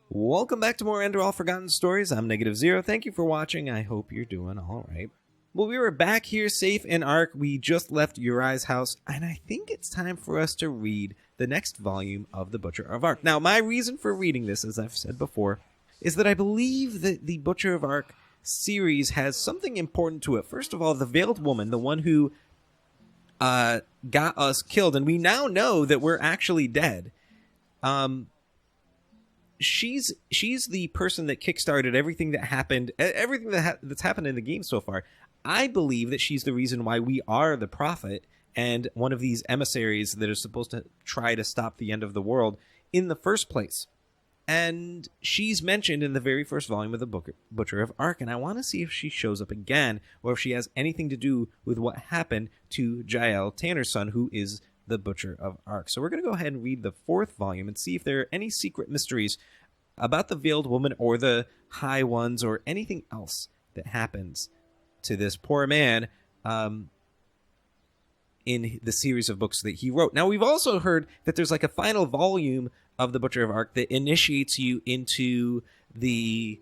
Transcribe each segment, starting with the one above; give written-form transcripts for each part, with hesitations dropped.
Welcome back to more Enderal Forgotten Stories. I'm Negative Zero. Thank you for watching. I hope you're doing all right. Well, we were back here safe in Ark. We just left Uri's house, and I think it's time for us to read the next volume of The Butcher of Ark. Now, my reason for reading this, as I've said before, is that I believe that the Butcher of Ark series has something important to it. First of all, the Veiled Woman, the one who got us killed, and we now know that we're actually dead. She's the person that kickstarted everything that happened, everything that's happened in the game so far. I believe that she's the reason why we are the prophet and one of these emissaries that are supposed to try to stop the end of the world in the first place. And she's mentioned in the very first volume of the Butcher of Ark, and I want to see if she shows up again, or if she has anything to do with what happened to Jael, Tanner's son, who is the Butcher of Ark. So we're going to go ahead and read the fourth volume and see if there are any secret mysteries about the Veiled Woman or the High Ones or anything else that happens to this poor man in the series of books that he wrote. Now, we've also heard that there's like a final volume of the Butcher of Ark that initiates you into the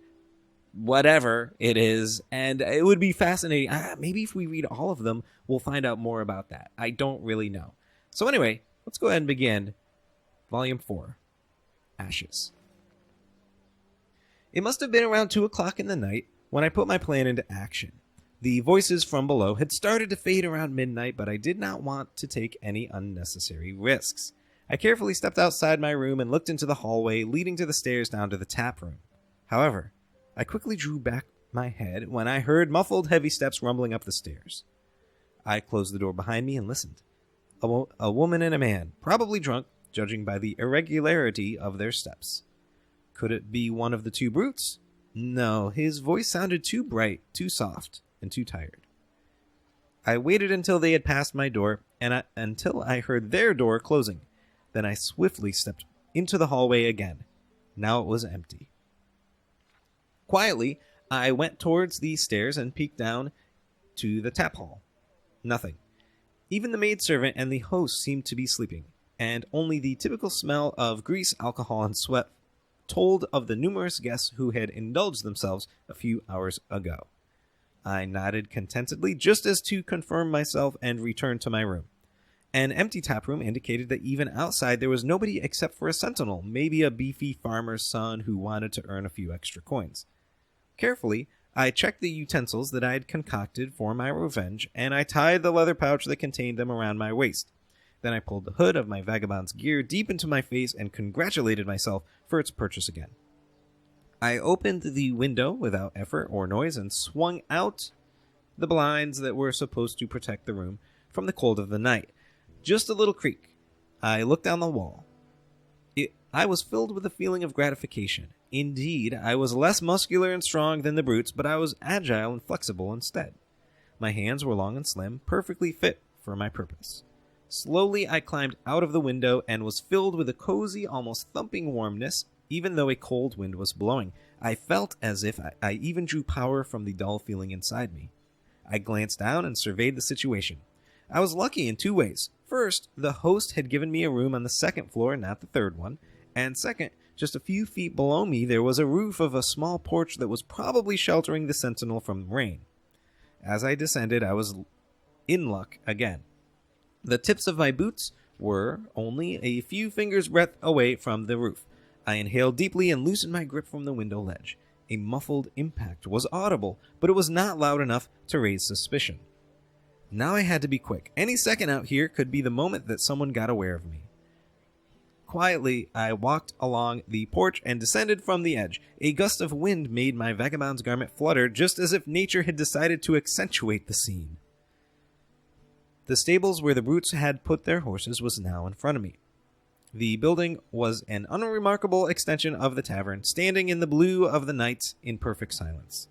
whatever it is, and it would be fascinating. Maybe if we read all of them, we'll find out more about that. I don't really know. So anyway, let's go ahead and begin Volume 4, Ashes. It must have been around 2 o'clock in the night when I put my plan into action. The voices from below had started to fade around midnight, but I did not want to take any unnecessary risks. I carefully stepped outside my room and looked into the hallway leading to the stairs down to the tap room. However, I quickly drew back my head when I heard muffled, heavy steps rumbling up the stairs. I closed the door behind me and listened. A woman and a man, probably drunk, judging by the irregularity of their steps. Could it be one of the two brutes? No, his voice sounded too bright, too soft, and too tired. I waited until they had passed my door, and until I heard their door closing. Then I swiftly stepped into the hallway again. Now it was empty. Quietly, I went towards the stairs and peeked down to the tap hall. Nothing. Even the maidservant and the host seemed to be sleeping, and only the typical smell of grease, alcohol, and sweat told of the numerous guests who had indulged themselves a few hours ago. I nodded contentedly just as to confirm myself and returned to my room. An empty taproom indicated that even outside there was nobody except for a sentinel, maybe a beefy farmer's son who wanted to earn a few extra coins. Carefully, I checked the utensils that I had concocted for my revenge, and I tied the leather pouch that contained them around my waist. Then I pulled the hood of my vagabond's gear deep into my face and congratulated myself for its purchase again. I opened the window without effort or noise and swung out the blinds that were supposed to protect the room from the cold of the night. Just a little creak. I looked down the wall. I was filled with a feeling of gratification. Indeed, I was less muscular and strong than the brutes, but I was agile and flexible instead. My hands were long and slim, perfectly fit for my purpose. Slowly, I climbed out of the window and was filled with a cozy, almost thumping warmness, even though a cold wind was blowing. I felt as if I even drew power from the dull feeling inside me. I glanced down and surveyed the situation. I was lucky in two ways. First, the host had given me a room on the second floor, not the third one. And second, just a few feet below me, there was a roof of a small porch that was probably sheltering the sentinel from rain. As I descended, I was in luck again. The tips of my boots were only a few fingers' breadth away from the roof. I inhaled deeply and loosened my grip from the window ledge. A muffled impact was audible, but it was not loud enough to raise suspicion. Now I had to be quick. Any second out here could be the moment that someone got aware of me. Quietly, I walked along the porch and descended from the edge. A gust of wind made my vagabond's garment flutter, just as if nature had decided to accentuate the scene. The stables where the brutes had put their horses was now in front of me. The building was an unremarkable extension of the tavern, standing in the blue of the night in perfect silence.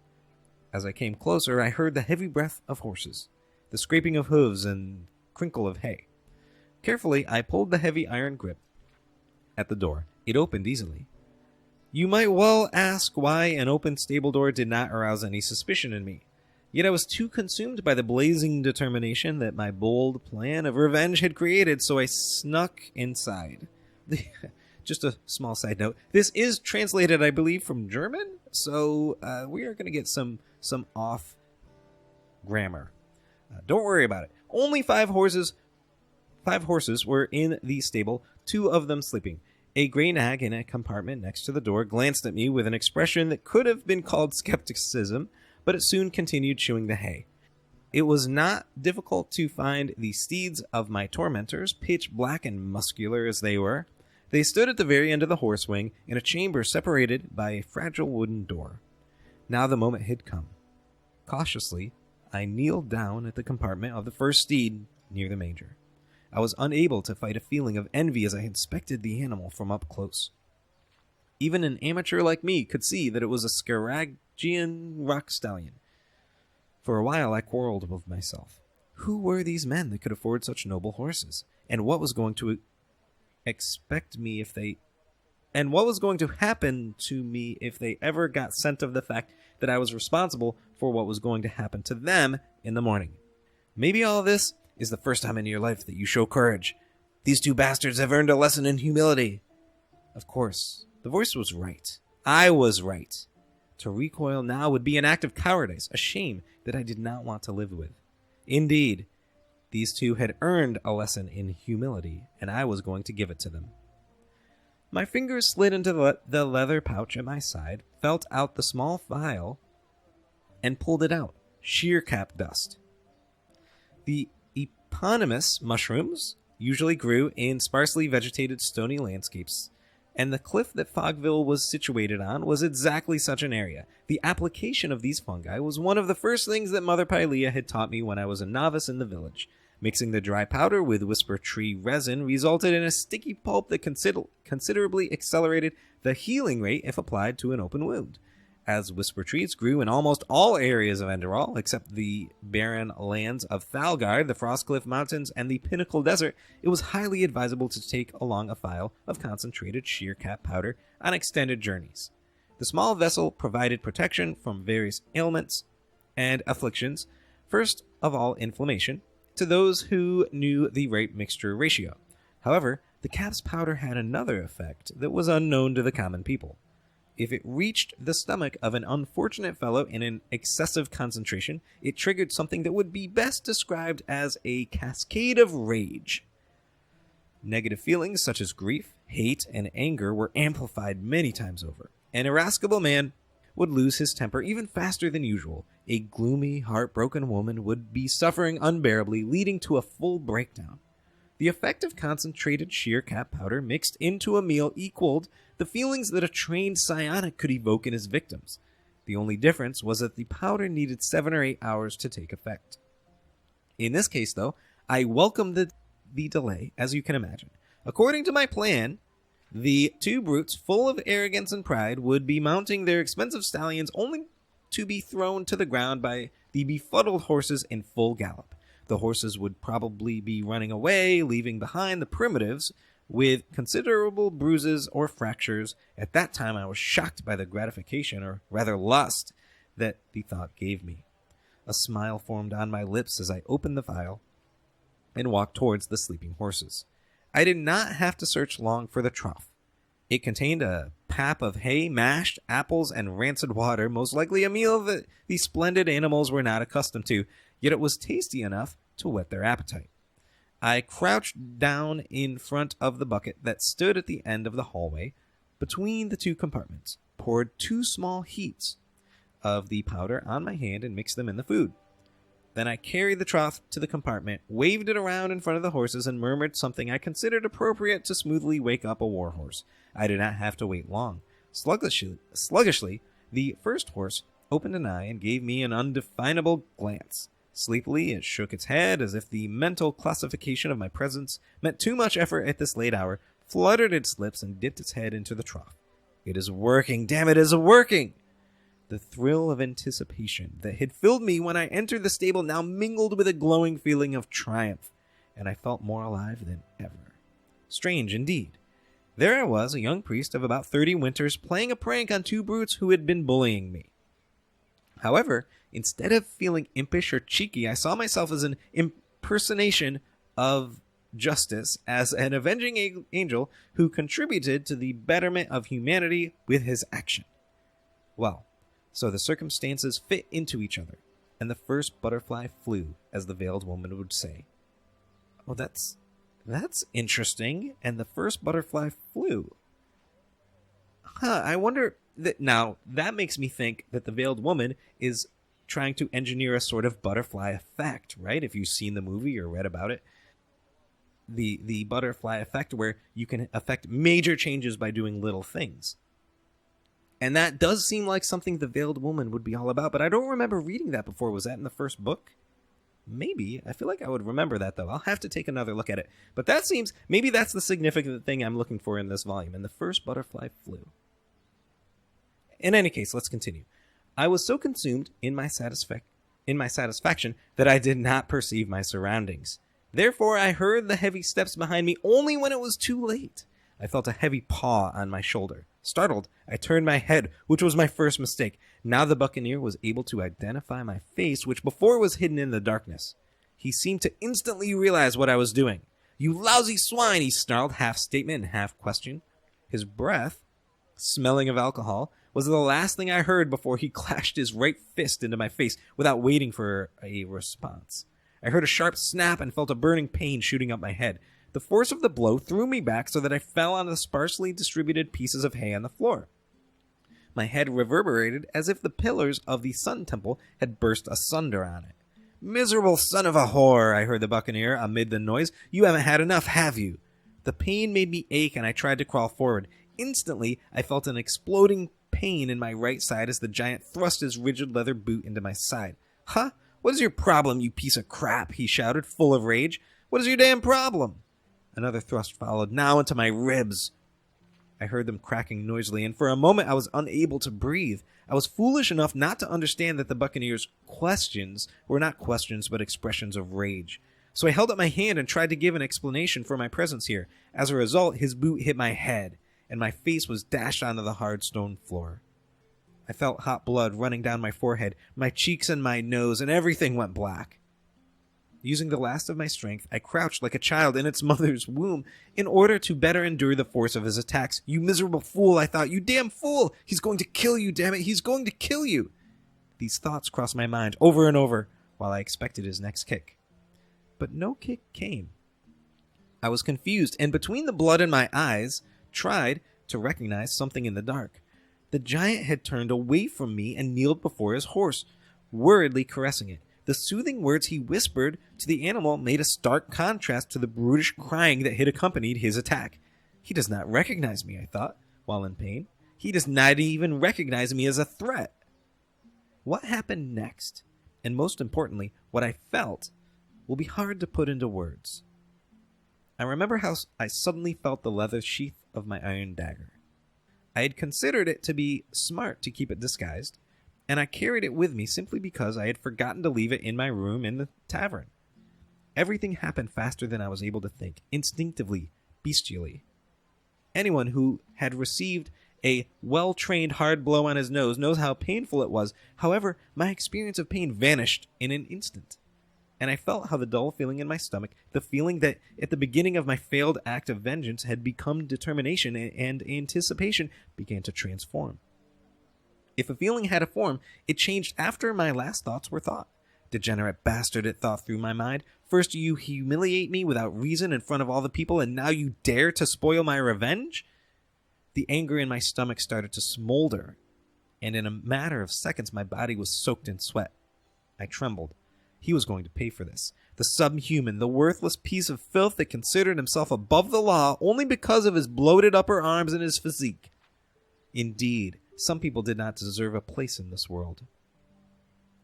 As I came closer, I heard the heavy breath of horses, the scraping of hooves, and crinkle of hay. Carefully, I pulled the heavy iron grip at the door. It opened easily. You might well ask why an open stable door did not arouse any suspicion in me. Yet I was too consumed by the blazing determination that my bold plan of revenge had created, so I snuck inside. just a small side note. This is translated, I believe, from German, so we are going to get some off grammar. Don't worry about it. Only 5 horses were in the stable, 2 of them sleeping. A gray nag in a compartment next to the door glanced at me with an expression that could have been called skepticism, but it soon continued chewing the hay. It was not difficult to find the steeds of my tormentors, pitch black and muscular as they were. They stood at the very end of the horse wing, in a chamber separated by a fragile wooden door. Now the moment had come. Cautiously, I kneeled down at the compartment of the first steed near the manger. I was unable to fight a feeling of envy as I inspected the animal from up close. Even an amateur like me could see that it was a Scaragian rock stallion. For a while I quarreled with myself. Who were these men that could afford such noble horses? And what was going to happen to me if they ever got scent of the fact that I was responsible for what was going to happen to them in the morning? Maybe all this is the first time in your life that you show courage. These 2 bastards have earned a lesson in humility. Of course, the voice was right. I was right. To recoil now would be an act of cowardice, a shame that I did not want to live with. Indeed, these 2 had earned a lesson in humility, and I was going to give it to them. My fingers slid into the leather pouch at my side, felt out the small vial, and pulled it out. Shear cap dust. The eponymous mushrooms usually grew in sparsely vegetated stony landscapes, and the cliff that Fogville was situated on was exactly such an area. The application of these fungi was one of the first things that Mother Pylea had taught me when I was a novice in the village. Mixing the dry powder with whisper tree resin resulted in a sticky pulp that considerably accelerated the healing rate if applied to an open wound. As whisper trees grew in almost all areas of Enderal, except the barren lands of Thalgard, the Frostcliff Mountains, and the Pinnacle Desert, it was highly advisable to take along a vial of concentrated shear cap powder on extended journeys. The small vessel provided protection from various ailments and afflictions, first of all inflammation, to those who knew the right mixture ratio. However, the cap's powder had another effect that was unknown to the common people. If it reached the stomach of an unfortunate fellow in an excessive concentration, it triggered something that would be best described as a cascade of rage. Negative feelings such as grief, hate, and anger were amplified many times over. An irascible man would lose his temper even faster than usual. A gloomy, heartbroken woman would be suffering unbearably, leading to a full breakdown. The effect of concentrated shear cap powder mixed into a meal equaled the feelings that a trained psionic could evoke in his victims. The only difference was that the powder needed 7 or 8 hours to take effect. In this case, though, I welcomed the delay, as you can imagine. According to my plan, the 2 brutes, full of arrogance and pride, would be mounting their expensive stallions only to be thrown to the ground by the befuddled horses in full gallop. The horses would probably be running away, leaving behind the primitives with considerable bruises or fractures. At that time, I was shocked by the gratification, or rather lust, that the thought gave me. A smile formed on my lips as I opened the vial and walked towards the sleeping horses. I did not have to search long for the trough. It contained a pap of hay, mashed apples, and rancid water, most likely a meal that the splendid animals were not accustomed to, yet it was tasty enough to whet their appetite. I crouched down in front of the bucket that stood at the end of the hallway between the 2 compartments, poured 2 small heaps of the powder on my hand, and mixed them in the food. Then I carried the trough to the compartment, waved it around in front of the horses, and murmured something I considered appropriate to smoothly wake up a warhorse. I did not have to wait long. Sluggishly, the first horse opened an eye and gave me an undefinable glance. Sleepily, it shook its head as if the mental classification of my presence meant too much effort at this late hour, fluttered its lips, and dipped its head into the trough. It is working! Damn it, it is working! The thrill of anticipation that had filled me when I entered the stable now mingled with a glowing feeling of triumph, and I felt more alive than ever. Strange indeed. There I was, a young priest of about 30 winters, playing a prank on 2 brutes who had been bullying me. However, instead of feeling impish or cheeky, I saw myself as an impersonation of justice as an avenging angel who contributed to the betterment of humanity with his action. Well, so the circumstances fit into each other, and the first butterfly flew, as the veiled woman would say. Oh, that's interesting. And the first butterfly flew. I wonder that now that makes me think that the veiled woman is trying to engineer a sort of butterfly effect, right? If you've seen the movie or read about it, the butterfly effect where you can affect major changes by doing little things. And that does seem like something the veiled woman would be all about, but I don't remember reading that before. Was that in the first book? Maybe. I feel like I would remember that, though. I'll have to take another look at it. But that seems, maybe that's the significant thing I'm looking for in this volume. And the first butterfly flew. In any case, let's continue. I was so consumed in my satisfaction that I did not perceive my surroundings. Therefore, I heard the heavy steps behind me only when it was too late. I felt a heavy paw on my shoulder. Startled, I turned my head, which was my first mistake. Now the buccaneer was able to identify my face, which before was hidden in the darkness. He seemed to instantly realize what I was doing. "You lousy swine," he snarled, half statement and half question. His breath, smelling of alcohol, was the last thing I heard before he clashed his right fist into my face without waiting for a response. I heard a sharp snap and felt a burning pain shooting up my head. The force of the blow threw me back so that I fell on the sparsely distributed pieces of hay on the floor. My head reverberated as if the pillars of the Sun Temple had burst asunder on it. "Miserable son of a whore," I heard the buccaneer amid the noise. "You haven't had enough, have you?" The pain made me ache and I tried to crawl forward. Instantly, I felt an exploding pain in my right side as the giant thrust his rigid leather boot into my side. "Huh? What is your problem, you piece of crap?" he shouted, full of rage. "What is your damn problem?" Another thrust followed, now into my ribs. I heard them cracking noisily, and for a moment I was unable to breathe. I was foolish enough not to understand that the buccaneer's questions were not questions but expressions of rage. So I held up my hand and tried to give an explanation for my presence here. As a result, his boot hit my head, and my face was dashed onto the hard stone floor. I felt hot blood running down my forehead, my cheeks and my nose, and everything went black. Using the last of my strength, I crouched like a child in its mother's womb in order to better endure the force of his attacks. "You miserable fool," I thought. "You damn fool! He's going to kill you, damn it! He's going to kill you!" These thoughts crossed my mind over and over while I expected his next kick. But no kick came. I was confused, and between the blood in my eyes, tried to recognize something in the dark. The giant had turned away from me and kneeled before his horse, worriedly caressing it. The soothing words he whispered to the animal made a stark contrast to the brutish crying that had accompanied his attack. He does not recognize me, I thought, while in pain. He does not even recognize me as a threat. What happened next, and most importantly, what I felt, will be hard to put into words. I remember how I suddenly felt the leather sheath of my iron dagger. I had considered it to be smart to keep it disguised, and I carried it with me simply because I had forgotten to leave it in my room in the tavern. Everything happened faster than I was able to think, instinctively, bestially. Anyone who had received a well-trained hard blow on his nose knows how painful it was. However, my experience of pain vanished in an instant, and I felt how the dull feeling in my stomach, the feeling that at the beginning of my failed act of vengeance had become determination and anticipation, began to transform. If a feeling had a form, it changed after my last thoughts were thought. "Degenerate bastard," it thought through my mind. "First you humiliate me without reason in front of all the people, and now you dare to spoil my revenge?" The anger in my stomach started to smolder, and in a matter of seconds my body was soaked in sweat. I trembled. He was going to pay for this. The subhuman, the worthless piece of filth that considered himself above the law only because of his bloated upper arms and his physique. Indeed, some people did not deserve a place in this world.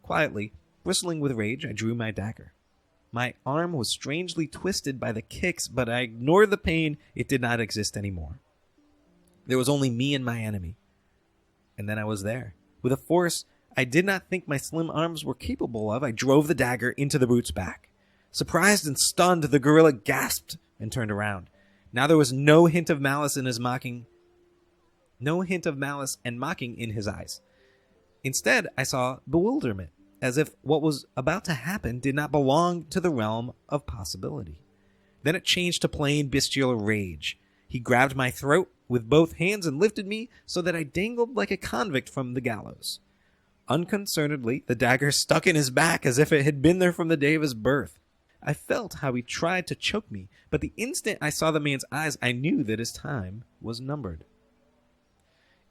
Quietly, bristling with rage, I drew my dagger. My arm was strangely twisted by the kicks, but I ignored the pain. It did not exist anymore. There was only me and my enemy. And then I was there. With a force I did not think my slim arms were capable of, I drove the dagger into the brute's back. Surprised and stunned, the gorilla gasped and turned around. Now there was no hint of malice and mocking in his eyes. Instead, I saw bewilderment, as if what was about to happen did not belong to the realm of possibility. Then it changed to plain bestial rage. He grabbed my throat with both hands and lifted me so that I dangled like a convict from the gallows. Unconcernedly, the dagger stuck in his back as if it had been there from the day of his birth. I felt how he tried to choke me, but the instant I saw the man's eyes, I knew that his time was numbered.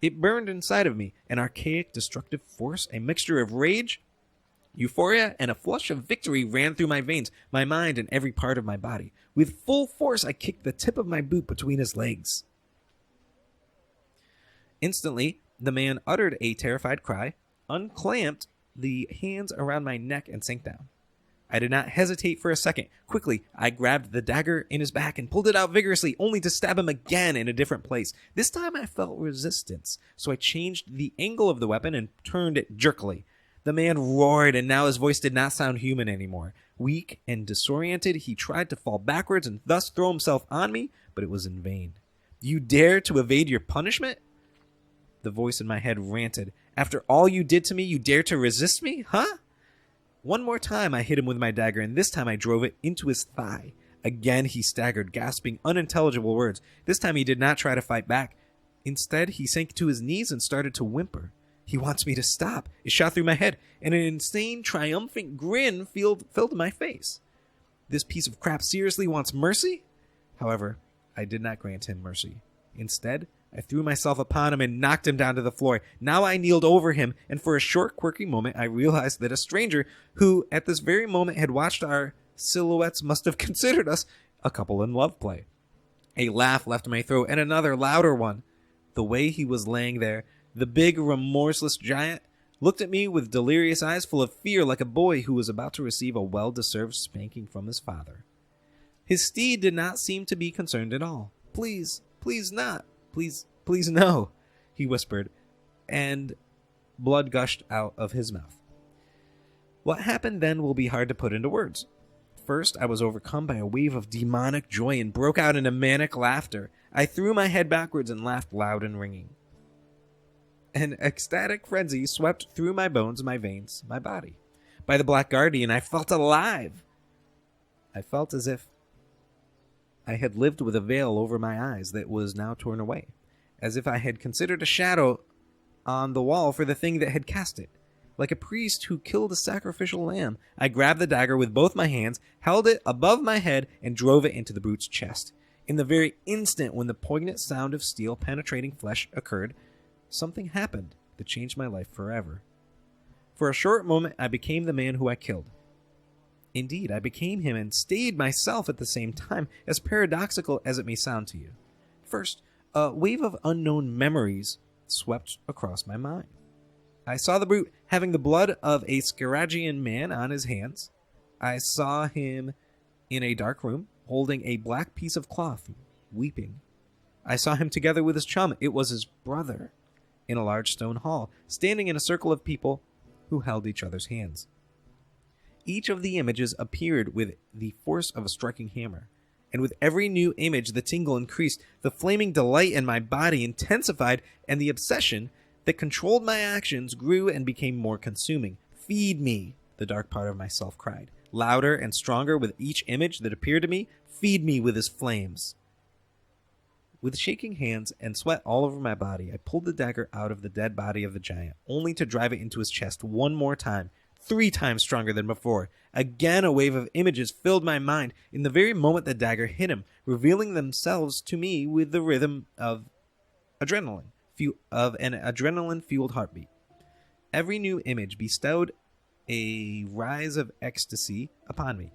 It burned inside of me, an archaic, destructive force, a mixture of rage, euphoria, and a flush of victory ran through my veins, my mind, and every part of my body. With full force, I kicked the tip of my boot between his legs. Instantly, the man uttered a terrified cry, unclamped the hands around my neck, and sank down. I did not hesitate for a second. Quickly, I grabbed the dagger in his back and pulled it out vigorously, only to stab him again in a different place. This time I felt resistance, so I changed the angle of the weapon and turned it jerkily. The man roared, and now his voice did not sound human anymore. Weak and disoriented, he tried to fall backwards and thus throw himself on me, but it was in vain. You dare to evade your punishment? The voice in my head ranted. After all you did to me, you dare to resist me? Huh? One more time I hit him with my dagger, and this time I drove it into his thigh. Again he staggered, gasping unintelligible words. This time he did not try to fight back. Instead, he sank to his knees and started to whimper. He wants me to stop. It shot through my head, and an insane, triumphant grin filled my face. This piece of crap seriously wants mercy? However, I did not grant him mercy. Instead, I threw myself upon him and knocked him down to the floor. Now I kneeled over him, and for a short, quirky moment, I realized that a stranger who, at this very moment, had watched our silhouettes must have considered us a couple in love play. A laugh left my throat, and another, louder one. The way he was laying there, the big, remorseless giant, looked at me with delirious eyes full of fear like a boy who was about to receive a well-deserved spanking from his father. His steed did not seem to be concerned at all. Please, please not. Please no, he whispered, and blood gushed out of his mouth. What happened then will be hard to put into words. First, I was overcome by a wave of demonic joy and broke out into manic laughter. I threw my head backwards and laughed loud and ringing. An ecstatic frenzy swept through my bones, my veins, my body. By the Black Guardian, I felt alive. I felt as if I had lived with a veil over my eyes that was now torn away, as if I had considered a shadow on the wall for the thing that had cast it. Like a priest who killed a sacrificial lamb, I grabbed the dagger with both my hands, held it above my head, and drove it into the brute's chest. In the very instant when the poignant sound of steel penetrating flesh occurred, something happened that changed my life forever. For a short moment, I became the man who I killed. Indeed, I became him and stayed myself at the same time, as paradoxical as it may sound to you. First, a wave of unknown memories swept across my mind. I saw the brute having the blood of a Scaragian man on his hands. I saw him in a dark room, holding a black piece of cloth, weeping. I saw him together with his chum, it was his brother, in a large stone hall, standing in a circle of people who held each other's hands. Each of the images appeared with the force of a striking hammer, and with every new image the tingle increased, the flaming delight in my body intensified, and the obsession that controlled my actions grew and became more consuming. Feed me, the dark part of myself cried, louder and stronger with each image that appeared to me. Feed me with his flames. With shaking hands and sweat all over my body, I pulled the dagger out of the dead body of the giant, only to drive it into his chest one more time, 3 times stronger than before. Again, a wave of images filled my mind. In the very moment the dagger hit him, revealing themselves to me with the rhythm of an adrenaline-fueled heartbeat. Every new image bestowed a rise of ecstasy upon me.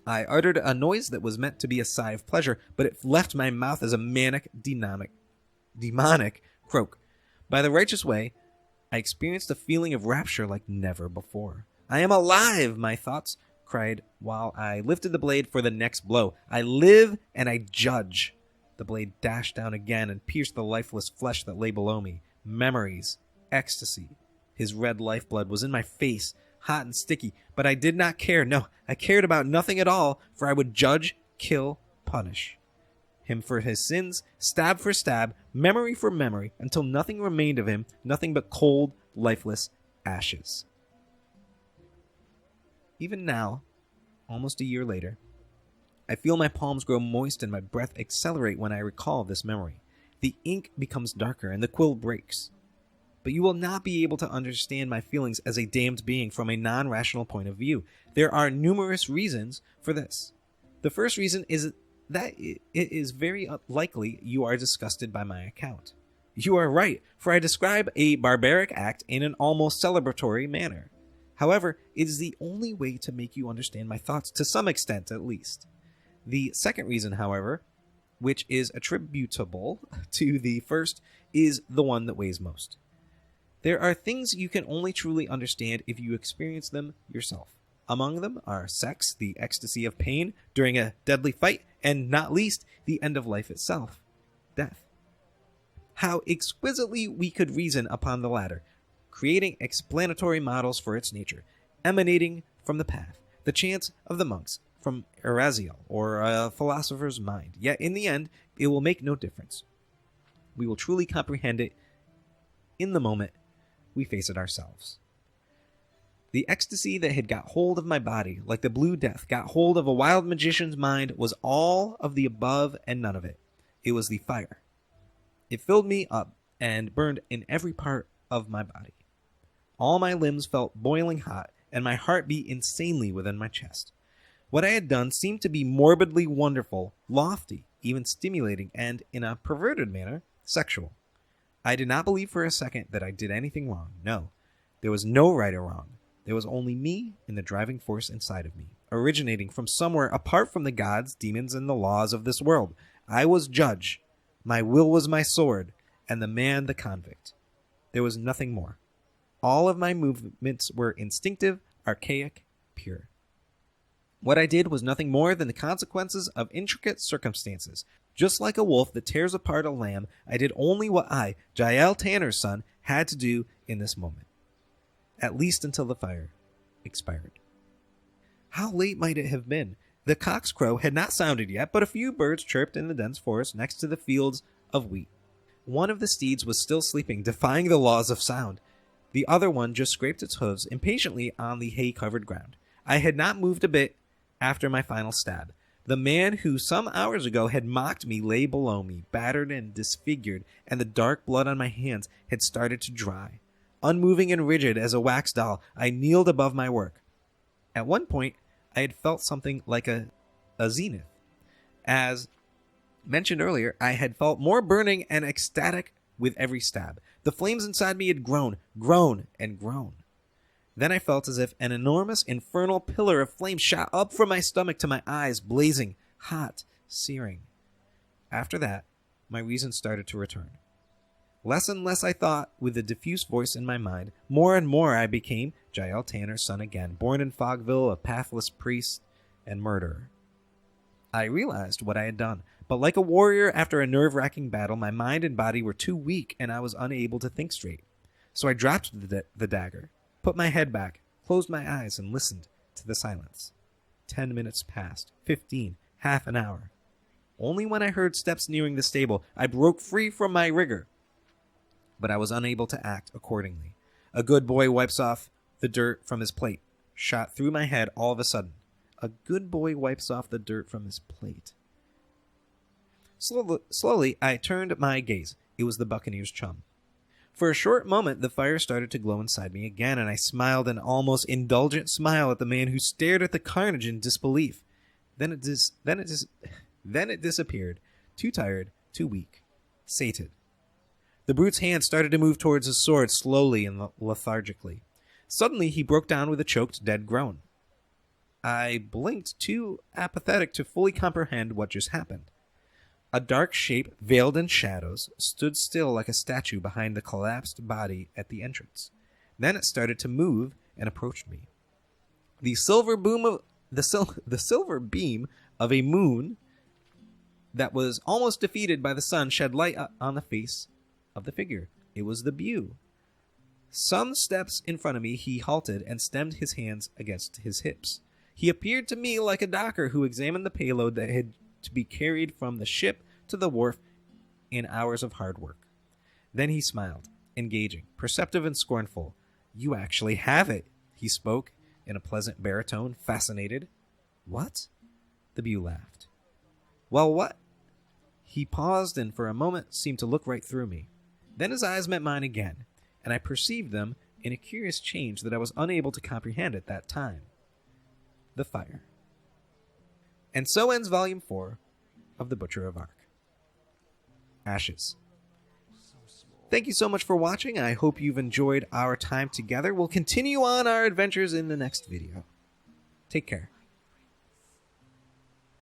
I uttered a noise that was meant to be a sigh of pleasure, but it left my mouth as a manic, demonic croak. By the righteous way, I experienced a feeling of rapture like never before. I am alive, my thoughts cried while I lifted the blade for the next blow. I live and I judge. The blade dashed down again and pierced the lifeless flesh that lay below me. Memories, ecstasy. His red lifeblood was in my face, hot and sticky, but I did not care. No, I cared about nothing at all, for I would judge, kill, punish him for his sins, stab for stab, memory for memory, until nothing remained of him, nothing but cold, lifeless ashes. Even now, almost a year later, I feel my palms grow moist and my breath accelerate when I recall this memory. The ink becomes darker and the quill breaks. But you will not be able to understand my feelings as a damned being from a non-rational point of view. There are numerous reasons for this. The first reason is that it is very likely you are disgusted by my account. You are right, for I describe a barbaric act in an almost celebratory manner. However, it is the only way to make you understand my thoughts, to some extent at least. The second reason, however, which is attributable to the first, is the one that weighs most. There are things you can only truly understand if you experience them yourself. Among them are sex, the ecstasy of pain during a deadly fight, and not least, the end of life itself, death. How exquisitely we could reason upon the latter, creating explanatory models for its nature, emanating from the path, the chants of the monks, from Erasiel, or a philosopher's mind. Yet in the end, it will make no difference. We will truly comprehend it in the moment we face it ourselves. The ecstasy that had got hold of my body, like the blue death got hold of a wild magician's mind, was all of the above and none of it. It was the fire. It filled me up and burned in every part of my body. All my limbs felt boiling hot, and my heart beat insanely within my chest. What I had done seemed to be morbidly wonderful, lofty, even stimulating, and, in a perverted manner, sexual. I did not believe for a second that I did anything wrong. No, there was no right or wrong. There was only me and the driving force inside of me, originating from somewhere apart from the gods, demons, and the laws of this world. I was judge. My will was my sword, and the man the convict. There was nothing more. All of my movements were instinctive, archaic, pure. What I did was nothing more than the consequences of intricate circumstances. Just like a wolf that tears apart a lamb, I did only what I, Jael Tanner's son, had to do in this moment. At least until the fire expired. How late might it have been? The cock's crow had not sounded yet, but a few birds chirped in the dense forest next to the fields of wheat. One of the steeds was still sleeping, defying the laws of sound. The other one just scraped its hooves impatiently on the hay-covered ground. I had not moved a bit after my final stab. The man who some hours ago had mocked me lay below me, battered and disfigured, and the dark blood on my hands had started to dry. Unmoving and rigid as a wax doll, I kneeled above my work. At one point, I had felt something like a zenith. As mentioned earlier, I had felt more burning and ecstatic with every stab. The flames inside me had grown, and grown. Then I felt as if an enormous infernal pillar of flame shot up from my stomach to my eyes, blazing, hot, searing. After that, my reason started to return. Less and less I thought with the diffuse voice in my mind. More and more I became Jael Tanner's son again, born in Fogville, a pathless priest and murderer. I realized what I had done, but like a warrior after a nerve-wracking battle, my mind and body were too weak and I was unable to think straight. So I dropped the dagger, put my head back, closed my eyes, and listened to the silence. 10 minutes passed, 15, half an hour. Only when I heard steps nearing the stable, I broke free from my rigor. But I was unable to act accordingly. A good boy wipes off the dirt from his plate. Shot through my head all of a sudden. A good boy wipes off the dirt from his plate. Slowly, I turned my gaze. It was the buccaneer's chum. For a short moment, the fire started to glow inside me again, and I smiled an almost indulgent smile at the man who stared at the carnage in disbelief. Then it disappeared, too tired, too weak, sated. The brute's hand started to move towards his sword slowly and lethargically. Suddenly, he broke down with a choked, dead groan. I blinked, too apathetic to fully comprehend what just happened. A dark shape, veiled in shadows, stood still like a statue behind the collapsed body at the entrance. Then it started to move and approached me. The silver beam of a moon that was almost defeated by the sun shed light on the face of the figure. It was the Bew. Some steps in front of me, he halted and stemmed his hands against his hips. He appeared to me like a docker who examined the payload that had to be carried from the ship to the wharf in hours of hard work. Then he smiled, engaging, perceptive and scornful. "You actually have it," he spoke in a pleasant baritone, fascinated. "What?" The Bew laughed. Well, what? He paused and for a moment seemed to look right through me. Then his eyes met mine again, and I perceived them in a curious change that I was unable to comprehend at that time. The fire. And so ends Volume 4 of The Butcher of Ark. Ashes. Thank you so much for watching. I hope you've enjoyed our time together. We'll continue on our adventures in the next video. Take care.